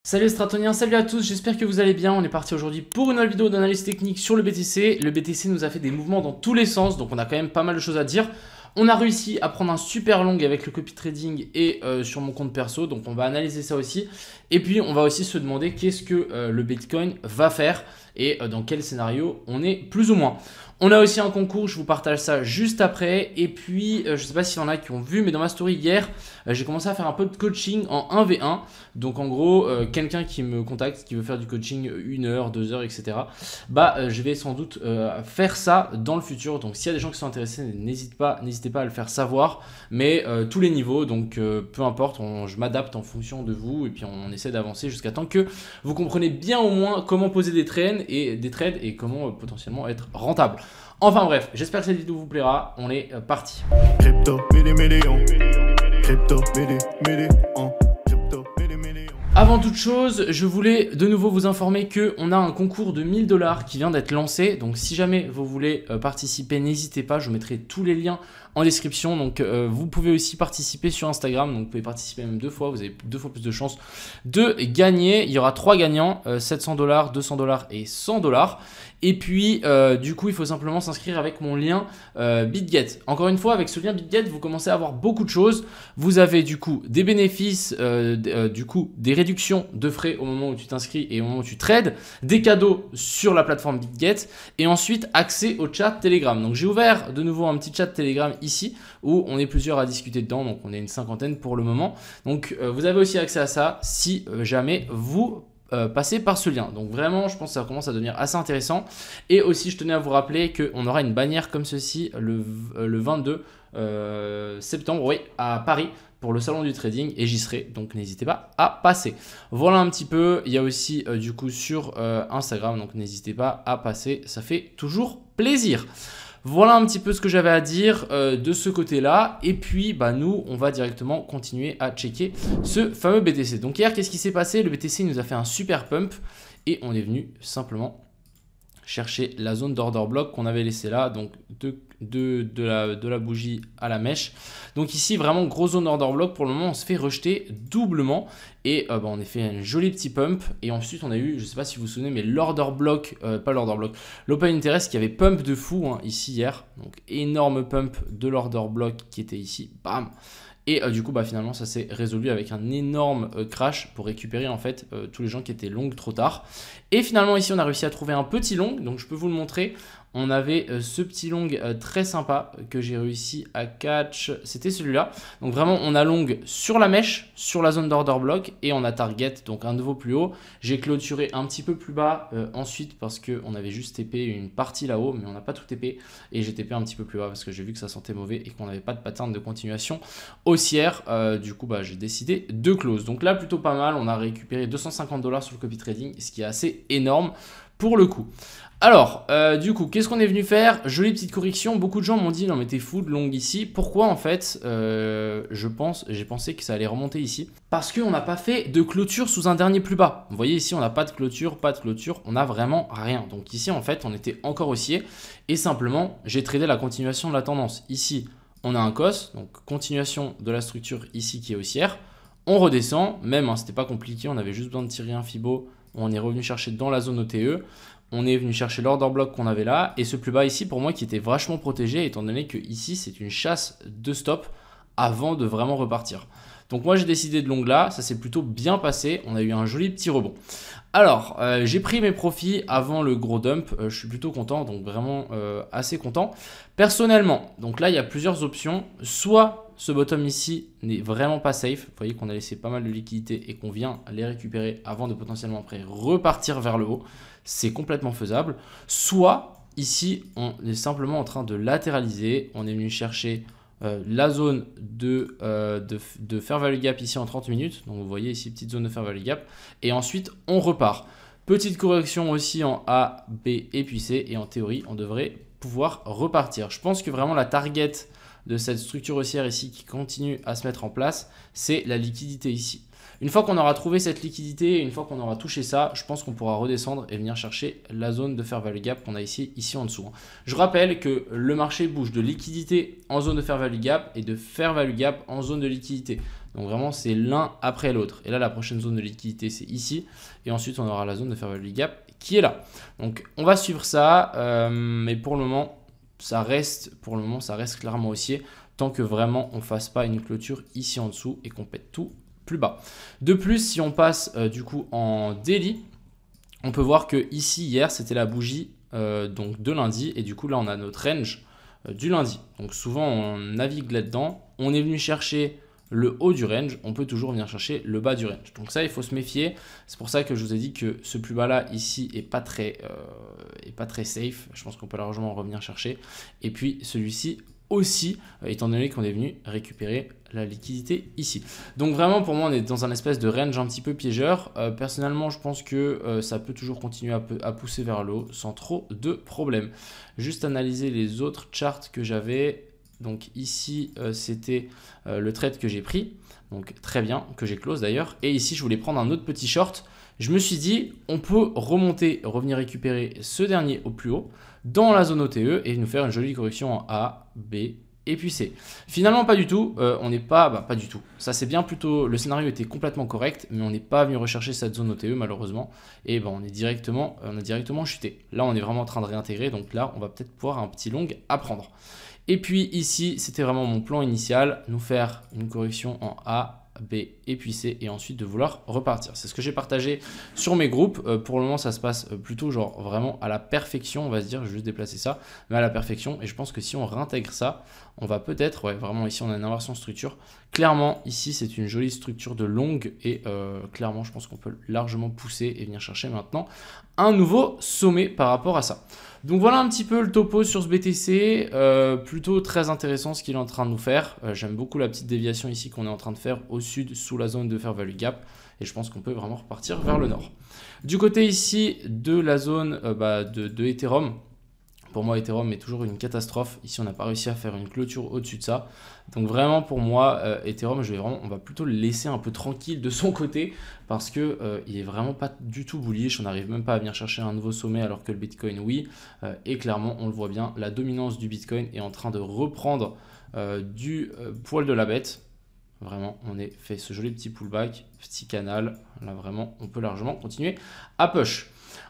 Salut les Stratoniens, salut à tous, j'espère que vous allez bien. On est parti aujourd'hui pour une nouvelle vidéo d'analyse technique sur le BTC. Le BTC nous a fait des mouvements dans tous les sens, donc on a quand même pas mal de choses à dire. On a réussi à prendre un super long avec le copy trading et sur mon compte perso, donc on va analyser ça aussi. Et puis on va aussi se demander qu'est-ce que le Bitcoin va faire et dans quel scénario on est plus ou moins. On a aussi un concours, je vous partage ça juste après. Et puis, je ne sais pas s'il y en a qui ont vu, mais dans ma story hier, j'ai commencé à faire un peu de coaching en 1v1. Donc en gros, quelqu'un qui me contacte, qui veut faire du coaching 1 heure, 2 heures, etc. Je vais sans doute faire ça dans le futur. Donc s'il y a des gens qui sont intéressés, n'hésitez pas à le faire savoir. Mais tous les niveaux, donc peu importe, je m'adapte en fonction de vous. Et puis on essaie d'avancer jusqu'à temps que vous comprenez bien au moins comment poser des trades et comment potentiellement être rentable. Enfin bref, j'espère que cette vidéo vous plaira. On est parti. Crypto, Avant toute chose, je voulais de nouveau vous informer qu'on a un concours de 1000 $ qui vient d'être lancé. Donc si jamais vous voulez participer, n'hésitez pas, je vous mettrai tous les liens en description. Donc vous pouvez aussi participer sur Instagram, donc vous pouvez participer même 2 fois, vous avez 2 fois plus de chances de gagner. Il y aura 3 gagnants, 700 $, 200 $ et 100 $. Et puis du coup il faut simplement s'inscrire avec mon lien BitGet. Encore une fois, avec ce lien BitGet, vous commencez à avoir beaucoup de choses. Vous avez du coup des bénéfices, des réductions de frais au moment où tu t'inscris et au moment où tu trades, des cadeaux sur la plateforme BitGet et ensuite accès au chat Telegram. Donc j'ai ouvert de nouveau un petit chat Telegram ici où on est plusieurs à discuter dedans, donc on est une 50aine pour le moment. Donc vous avez aussi accès à ça si jamais vous passer par ce lien. Donc vraiment, je pense que ça commence à devenir assez intéressant. Et aussi, je tenais à vous rappeler qu'on aura une bannière comme ceci le 22 septembre, oui, à Paris pour le salon du trading et j'y serai, donc n'hésitez pas à passer. Voilà un petit peu, il y a aussi du coup sur Instagram, donc n'hésitez pas à passer, ça fait toujours plaisir. Voilà un petit peu ce que j'avais à dire de ce côté-là. Et puis, nous, on va directement continuer à checker ce fameux BTC. Donc hier, qu'est-ce qui s'est passé? Le BTC nous a fait un super pump et on est venu simplement chercher la zone d'order block qu'on avait laissée là, donc de la bougie à la mèche. Donc ici, vraiment grosse zone order block. Pour le moment, on se fait rejeter doublement et on a fait un joli petit pump. Et ensuite, on a eu, je ne sais pas si vous vous souvenez, mais l'order block, pas l'order block, l'open interest qui avait pump de fou ici hier. Donc énorme pump de l'order block qui était ici, bam. Et du coup, finalement, ça s'est résolu avec un énorme crash pour récupérer en fait tous les gens qui étaient longs trop tard. Et finalement, ici, on a réussi à trouver un petit long. Donc, je peux vous le montrer. On avait ce petit long très sympa que j'ai réussi à catch. C'était celui-là. Donc, vraiment, on a long sur la mèche, sur la zone d'order block et on a target, donc un niveau plus haut. J'ai clôturé un petit peu plus bas ensuite parce qu'on avait juste TP une partie là-haut, mais on n'a pas tout TP. Et j'ai TP un petit peu plus bas parce que j'ai vu que ça sentait mauvais et qu'on n'avait pas de pattern de continuation haussière. Du coup, j'ai décidé de close. Donc là, plutôt pas mal. On a récupéré 250 $ sur le copy trading, ce qui est assez énorme pour le coup. Alors, du coup, qu'est-ce qu'on est venu faire? Jolie petite correction. Beaucoup de gens m'ont dit, non mais t'es fou de long ici. Pourquoi en fait j'ai pensé que ça allait remonter ici. Parce qu'on n'a pas fait de clôture sous un dernier plus bas. Vous voyez ici, on n'a pas de clôture, on n'a vraiment rien. Donc ici, en fait, on était encore haussier. Et simplement, j'ai tradé la continuation de la tendance. Ici, on a un COS, donc continuation de la structure ici qui est haussière. On redescend, même, c'était pas compliqué, on avait juste besoin de tirer un Fibo. On est revenu chercher dans la zone OTE. On est venu chercher l'order block qu'on avait là. Et ce plus bas ici, pour moi, qui était vachement protégé, étant donné que ici, c'est une chasse de stop avant de vraiment repartir. Donc moi, j'ai décidé de long là. Ça s'est plutôt bien passé. On a eu un joli petit rebond. Alors, j'ai pris mes profits avant le gros dump. Je suis plutôt content, donc vraiment assez content. Personnellement, donc là, il y a plusieurs options. Soit ce bottom ici n'est vraiment pas safe. Vous voyez qu'on a laissé pas mal de liquidités et qu'on vient les récupérer avant de potentiellement après repartir vers le haut. C'est complètement faisable. Soit ici, on est simplement en train de latéraliser. On est venu chercher la zone de fair value gap ici en 30 minutes. Donc vous voyez ici, petite zone de fair value gap. Et ensuite, on repart. Petite correction aussi en A, B et puis C. Et en théorie, on devrait pouvoir repartir. Je pense que vraiment la target de cette structure haussière ici qui continue à se mettre en place, c'est la liquidité ici. Une fois qu'on aura trouvé cette liquidité, une fois qu'on aura touché ça, je pense qu'on pourra redescendre et venir chercher la zone de fair value gap qu'on a ici en dessous. Je rappelle que le marché bouge de liquidité en zone de fair value gap et de fair value gap en zone de liquidité. Donc vraiment, c'est l'un après l'autre. Et là, la prochaine zone de liquidité, c'est ici. Et ensuite, on aura la zone de fair value gap qui est là. Donc, on va suivre ça. Mais pour le moment, ça reste clairement haussier tant que vraiment on ne fasse pas une clôture ici en dessous et qu'on pète tout plus bas. De plus, si on passe du coup en daily, on peut voir que ici, hier, c'était la bougie donc de lundi. Et du coup, là, on a notre range du lundi. Donc, souvent, on navigue là-dedans. On est venu chercher le haut du range. On peut toujours venir chercher le bas du range. Donc, ça, il faut se méfier. C'est pour ça que je vous ai dit que ce plus bas-là, ici, n'est pas très safe. Je pense qu'on peut largement revenir chercher. Et puis, celui-ci aussi, étant donné qu'on est venu récupérer la liquidité ici. Donc vraiment, pour moi, on est dans un espèce de range un petit peu piégeur. Personnellement, je pense que ça peut toujours continuer à pousser vers le haut sans trop de problèmes. Juste analyser les autres charts que j'avais. Donc ici, c'était le trade que j'ai pris. Donc très bien, que j'ai close d'ailleurs. Et ici, je voulais prendre un autre petit short. Je me suis dit, on peut remonter, revenir récupérer ce dernier au plus haut dans la zone OTE et nous faire une jolie correction en A, B et puis C. Finalement, pas du tout. On n'est pas du tout. Ça, c'est bien plutôt. Le scénario était complètement correct, mais on n'est pas venu rechercher cette zone OTE malheureusement. Et on a directement chuté. Là, on est vraiment en train de réintégrer. Donc là, on va peut-être pouvoir un petit long à prendre. Et puis ici, c'était vraiment mon plan initial, nous faire une correction en A, B et puis C et ensuite de vouloir repartir. C'est ce que j'ai partagé sur mes groupes. Pour le moment, ça se passe plutôt genre vraiment à la perfection, on va se dire, je vais juste déplacer ça, mais à la perfection. Et je pense que si on réintègre ça, on va peut-être, ouais, vraiment ici, on a une inversion de structure. Clairement, ici, c'est une jolie structure de longue et clairement, je pense qu'on peut largement pousser et venir chercher maintenant un nouveau sommet par rapport à ça. Donc voilà un petit peu le topo sur ce BTC, plutôt très intéressant ce qu'il est en train de nous faire. J'aime beaucoup la petite déviation ici qu'on est en train de faire au sud sous la zone de fair value gap et je pense qu'on peut vraiment repartir vers le nord. Du côté ici de la zone de Ethereum, pour moi Ethereum est toujours une catastrophe. Ici on n'a pas réussi à faire une clôture au-dessus de ça. Donc vraiment pour moi Ethereum, on va plutôt le laisser un peu tranquille de son côté parce que il est vraiment pas du tout bullish. On n'arrive même pas à venir chercher un nouveau sommet alors que le Bitcoin oui. Et clairement on le voit bien, la dominance du Bitcoin est en train de reprendre du poil de la bête. Vraiment, on a fait ce joli petit pullback, petit canal. Là, vraiment, on peut largement continuer à push.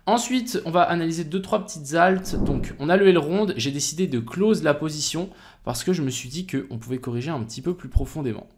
Ensuite, on va analyser 2-3 petites altes. Donc, on a le Elrond. J'ai décidé de close la position parce que je me suis dit qu'on pouvait corriger un petit peu plus profondément.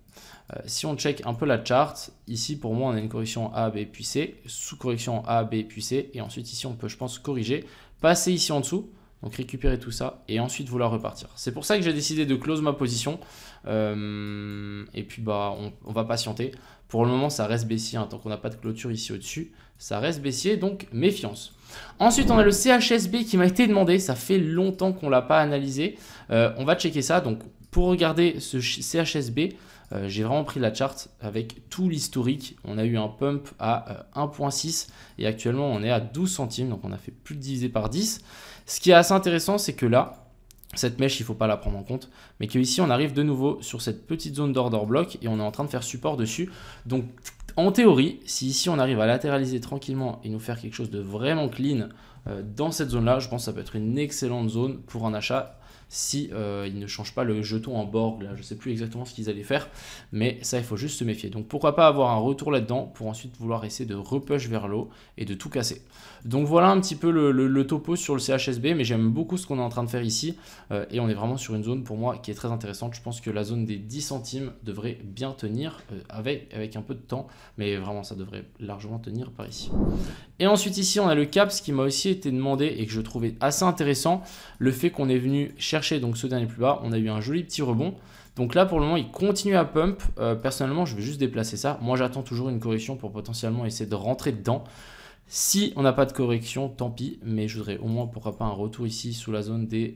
Si on check un peu la chart, ici, pour moi, on a une correction A, B, puis C. Sous-correction A, B, puis C. Et ensuite, ici, on peut, je pense, corriger. Passer ici en dessous. Donc récupérer tout ça et ensuite vouloir repartir. C'est pour ça que j'ai décidé de close ma position. Et puis on va patienter. Pour le moment, ça reste baissier. Tant qu'on n'a pas de clôture ici au-dessus, ça reste baissier. Donc méfiance. Ensuite, on a le CHSB qui m'a été demandé. Ça fait longtemps qu'on ne l'a pas analysé. On va checker ça. Donc pour regarder ce CHSB, j'ai vraiment pris la charte avec tout l'historique. On a eu un pump à 1,6 et actuellement on est à 12 centimes. Donc on a fait plus de divisé par 10. Ce qui est assez intéressant, c'est que là, cette mèche, il ne faut pas la prendre en compte, mais qu'ici, on arrive de nouveau sur cette petite zone d'order block et on est en train de faire support dessus. Donc, en théorie, si ici, on arrive à latéraliser tranquillement et nous faire quelque chose de vraiment clean dans cette zone-là, je pense que ça peut être une excellente zone pour un achat si ils ne changent pas le jeton en Borg. Là, je ne sais plus exactement ce qu'ils allaient faire, mais ça, il faut juste se méfier. Donc, pourquoi pas avoir un retour là-dedans pour ensuite vouloir essayer de repush vers l'eau et de tout casser. Donc, voilà un petit peu le topo sur le CHSB, mais j'aime beaucoup ce qu'on est en train de faire ici et on est vraiment sur une zone pour moi qui est très intéressante. Je pense que la zone des 10 centimes devrait bien tenir avec un peu de temps, mais vraiment, ça devrait largement tenir par ici. Et ensuite, ici, on a le CAPS qui m'a aussi été demandé et que je trouvais assez intéressant. Le fait qu'on est venu chercher donc ce dernier plus bas, on a eu un joli petit rebond. Donc là, pour le moment, il continue à pump. Personnellement, je vais juste déplacer ça. Moi, j'attends toujours une correction pour potentiellement essayer de rentrer dedans. Si on n'a pas de correction, tant pis. Mais je voudrais au moins, pourquoi pas, un retour ici sous la zone des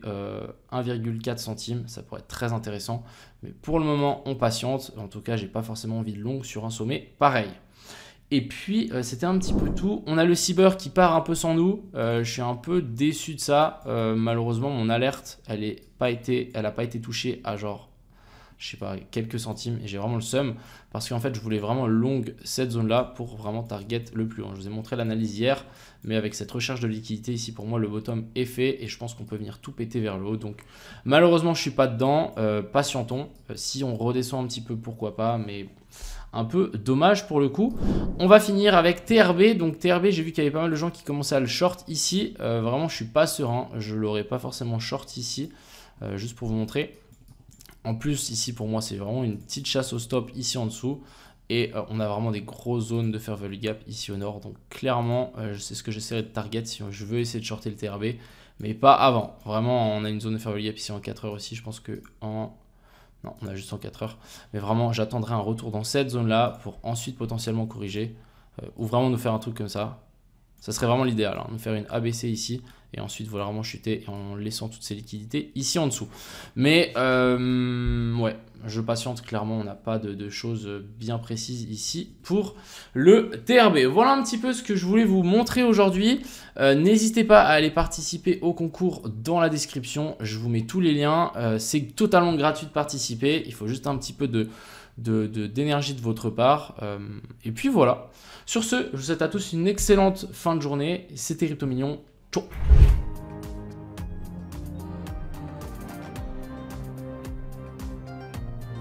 1,4 centimes. Ça pourrait être très intéressant. Mais pour le moment, on patiente. En tout cas, j'ai pas forcément envie de long sur un sommet pareil. Et puis, c'était un petit peu tout. On a le Cyber qui part un peu sans nous. Je suis un peu déçu de ça. Malheureusement, mon alerte, elle n'a pas été touchée à genre je sais pas, quelques centimes et j'ai vraiment le seum parce qu'en fait je voulais vraiment long cette zone là pour vraiment target le plus haut. Je vous ai montré l'analyse hier, mais avec cette recherche de liquidité ici, pour moi le bottom est fait et je pense qu'on peut venir tout péter vers le haut. Donc malheureusement je suis pas dedans, patientons. Si on redescend un petit peu, pourquoi pas, mais un peu dommage pour le coup. On va finir avec TRB. Donc TRB, j'ai vu qu'il y avait pas mal de gens qui commençaient à le short ici. Vraiment, je suis pas serein. Je l'aurais pas forcément short ici. Juste pour vous montrer. En plus, ici, pour moi, c'est vraiment une petite chasse au stop ici en dessous. Et on a vraiment des grosses zones de fair value gap ici au nord. Donc clairement, c'est ce que j'essaierai de target si je veux essayer de shorter le TRB. Mais pas avant. Vraiment, on a une zone de fair value gap ici en 4 heures aussi. Je pense que en... Non, on a juste 104 heures. Mais vraiment, j'attendrai un retour dans cette zone-là pour ensuite potentiellement corriger. Ou vraiment nous faire un truc comme ça. Ça serait vraiment l'idéal. Nous faire une ABC ici. Et ensuite, voilà, vraiment chuter en laissant toutes ces liquidités ici en dessous. Mais, ouais, je patiente clairement. On n'a pas de choses bien précises ici pour le TRB. Voilà un petit peu ce que je voulais vous montrer aujourd'hui. N'hésitez pas à aller participer au concours dans la description. Je vous mets tous les liens. C'est totalement gratuit de participer. Il faut juste un petit peu d'énergie de votre part. Et puis voilà. Sur ce, je vous souhaite à tous une excellente fin de journée. C'était Crypto Mignon. Ciao.